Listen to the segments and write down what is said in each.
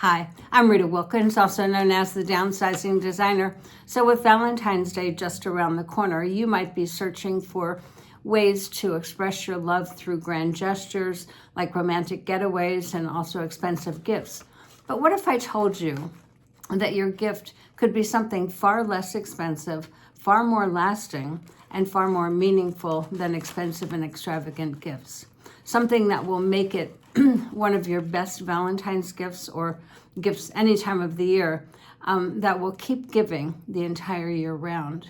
Hi, I'm Rita Wilkins, also known as the Downsizing Designer. So with Valentine's Day just around the corner, you might be searching for ways to express your love through grand gestures like romantic getaways and also expensive gifts. But what if I told you that your gift could be something far less expensive, far more lasting, and far more meaningful than expensive and extravagant gifts? Something that will make it one of your best Valentine's gifts or gifts any time of the year that will keep giving the entire year round.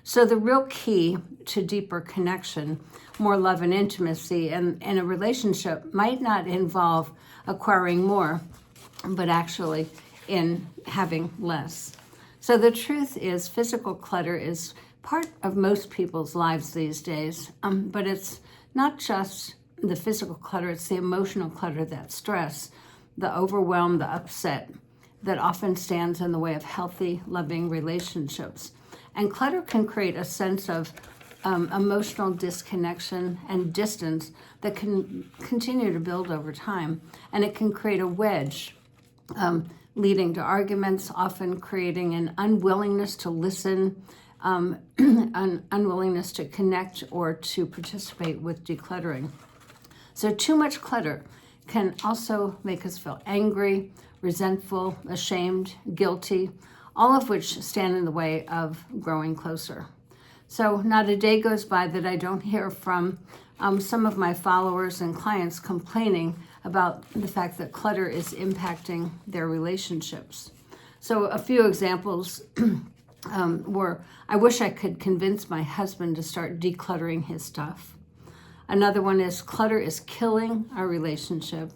So the real key to deeper connection, more love and intimacy in a relationship might not involve acquiring more, but actually in having less. So the truth is, physical clutter is part of most people's lives these days, but it's not just the physical clutter, it's the emotional clutter, that stress, the overwhelm, the upset that often stands in the way of healthy, loving relationships. And clutter can create a sense of emotional disconnection and distance that can continue to build over time. And it can create a wedge, leading to arguments, often creating an unwillingness to listen, an unwillingness to connect or to participate with decluttering. So too much clutter can also make us feel angry, resentful, ashamed, guilty, all of which stand in the way of growing closer. So not a day goes by that I don't hear from some of my followers and clients complaining about the fact that clutter is impacting their relationships. So a few examples were, I wish I could convince my husband to start decluttering his stuff. Another one is, clutter is killing our relationship.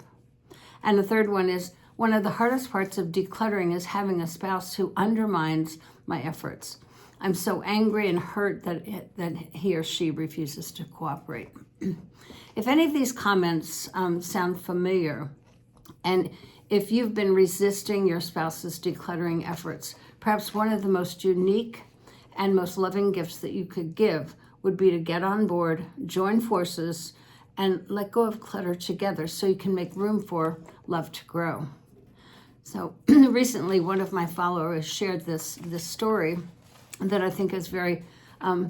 And the third one is, one of the hardest parts of decluttering is having a spouse who undermines my efforts. I'm so angry and hurt that he or she refuses to cooperate. If any of these comments sound familiar, and if you've been resisting your spouse's decluttering efforts, perhaps one of the most unique and most loving gifts that you could give would be to get on board, join forces, and let go of clutter together so you can make room for love to grow. So recently, one of my followers shared this story that I think is very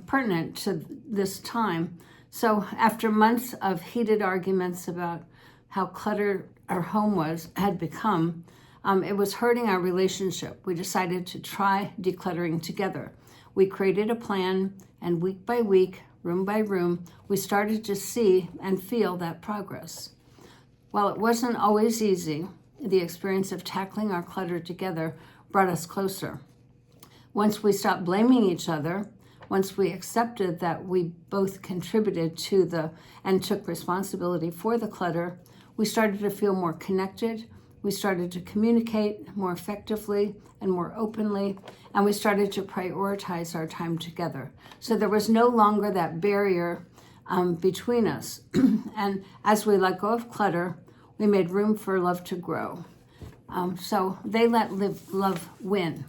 pertinent to this time. So after months of heated arguments about how cluttered our home had become, it was hurting our relationship. We decided to try decluttering together. We created a plan, and week by week, room by room, we started to see and feel that progress. While it wasn't always easy, the experience of tackling our clutter together brought us closer. Once we stopped blaming each other, once we accepted that we both contributed to and took responsibility for the clutter, we started to feel more connected. We started to communicate more effectively and more openly, and we started to prioritize our time together. So there was no longer that barrier between us. And as we let go of clutter, we made room for love to grow. So they let love win.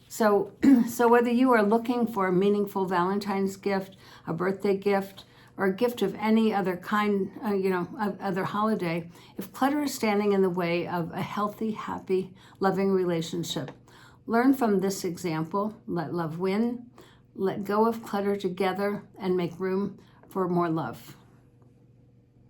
So whether you are looking for a meaningful Valentine's gift, a birthday gift, or a gift of any other kind, other holiday, if clutter is standing in the way of a healthy, happy, loving relationship, learn from this example. Let love win, let go of clutter together, and make room for more love.